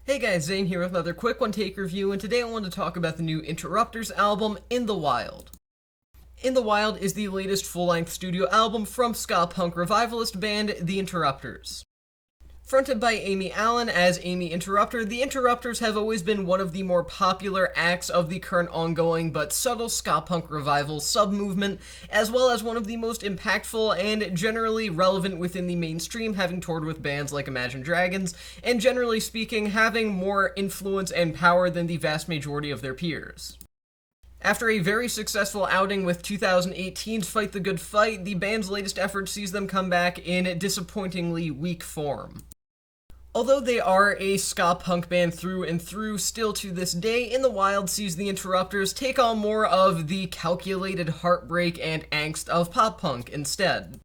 Hey guys, Zane here with another quick one take review, and today I want to talk about the new Interrupters album, In the Wild. In the Wild is the latest full-length studio album from ska punk revivalist band The Interrupters. Fronted by Amy Allen as Amy Interrupter, the Interrupters have always been one of the more popular acts of the current ongoing but subtle ska punk revival sub-movement, as well as one of the most impactful and generally relevant within the mainstream, having toured with bands like Imagine Dragons, and generally speaking, having more influence and power than the vast majority of their peers. After a very successful outing with 2018's Fight the Good Fight, the band's latest effort sees them come back in disappointingly weak form. Although they are a ska punk band through and through, still to this day, In the Wild sees the Interrupters take on more of the calculated heartbreak and angst of pop punk instead.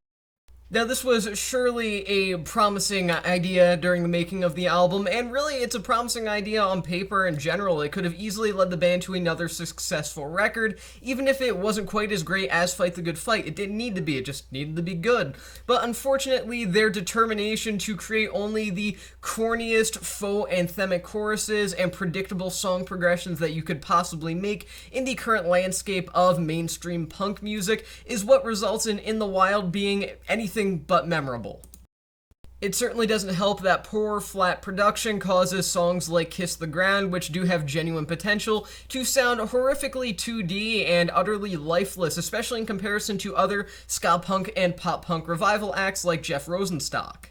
Now, this was surely a promising idea during the making of the album, and really it's a promising idea on paper in general. It could have easily led the band to another successful record, even if it wasn't quite as great as Fight the Good Fight. It didn't need to be, it just needed to be good. But unfortunately, their determination to create only the corniest faux anthemic choruses and predictable song progressions that you could possibly make in the current landscape of mainstream punk music is what results in the Wild being anything but memorable. It certainly doesn't help that poor, flat production causes songs like Kiss the Ground, which do have genuine potential, to sound horrifically 2D and utterly lifeless, especially in comparison to other ska punk and pop punk revival acts like Jeff Rosenstock.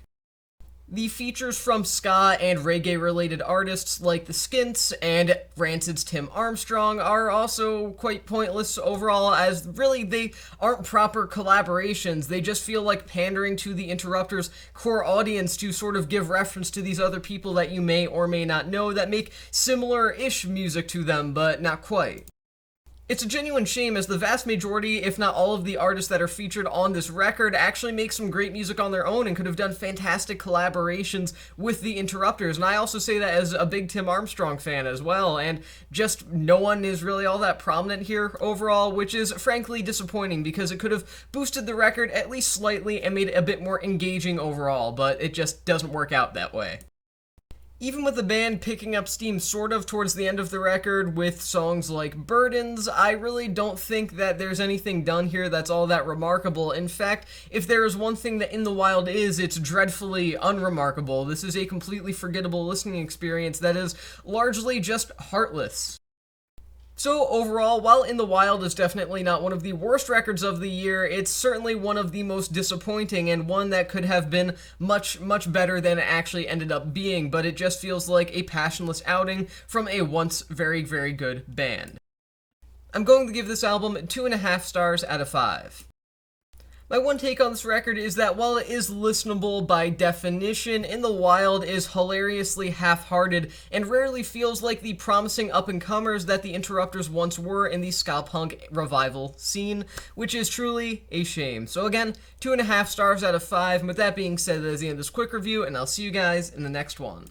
The features from ska and reggae-related artists like the Skints and Rancid's Tim Armstrong are also quite pointless overall, as really they aren't proper collaborations. They just feel like pandering to the Interrupters' core audience to sort of give reference to these other people that you may or may not know that make similar-ish music to them, but not quite. It's a genuine shame, as the vast majority, if not all of the artists that are featured on this record actually make some great music on their own and could have done fantastic collaborations with the Interrupters. And I also say that as a big Tim Armstrong fan as well, and just no one is really all that prominent here overall, which is frankly disappointing because it could have boosted the record at least slightly and made it a bit more engaging overall, but it just doesn't work out that way. Even with the band picking up steam sort of towards the end of the record with songs like Burdens, I really don't think that there's anything done here that's all that remarkable. In fact, if there is one thing that In the Wild is, it's dreadfully unremarkable. This is a completely forgettable listening experience that is largely just heartless. So overall, while In the Wild is definitely not one of the worst records of the year, it's certainly one of the most disappointing and one that could have been much better than it actually ended up being, but it just feels like a passionless outing from a once very good band. I'm going to give this album 2.5 stars out of 5. My one take on this record is that while it is listenable by definition, In the Wild is hilariously half-hearted and rarely feels like the promising up-and-comers that the Interrupters once were in the ska punk revival scene, which is truly a shame. So again, 2.5 stars out of 5, and with that being said, that is the end of this quick review, and I'll see you guys in the next one.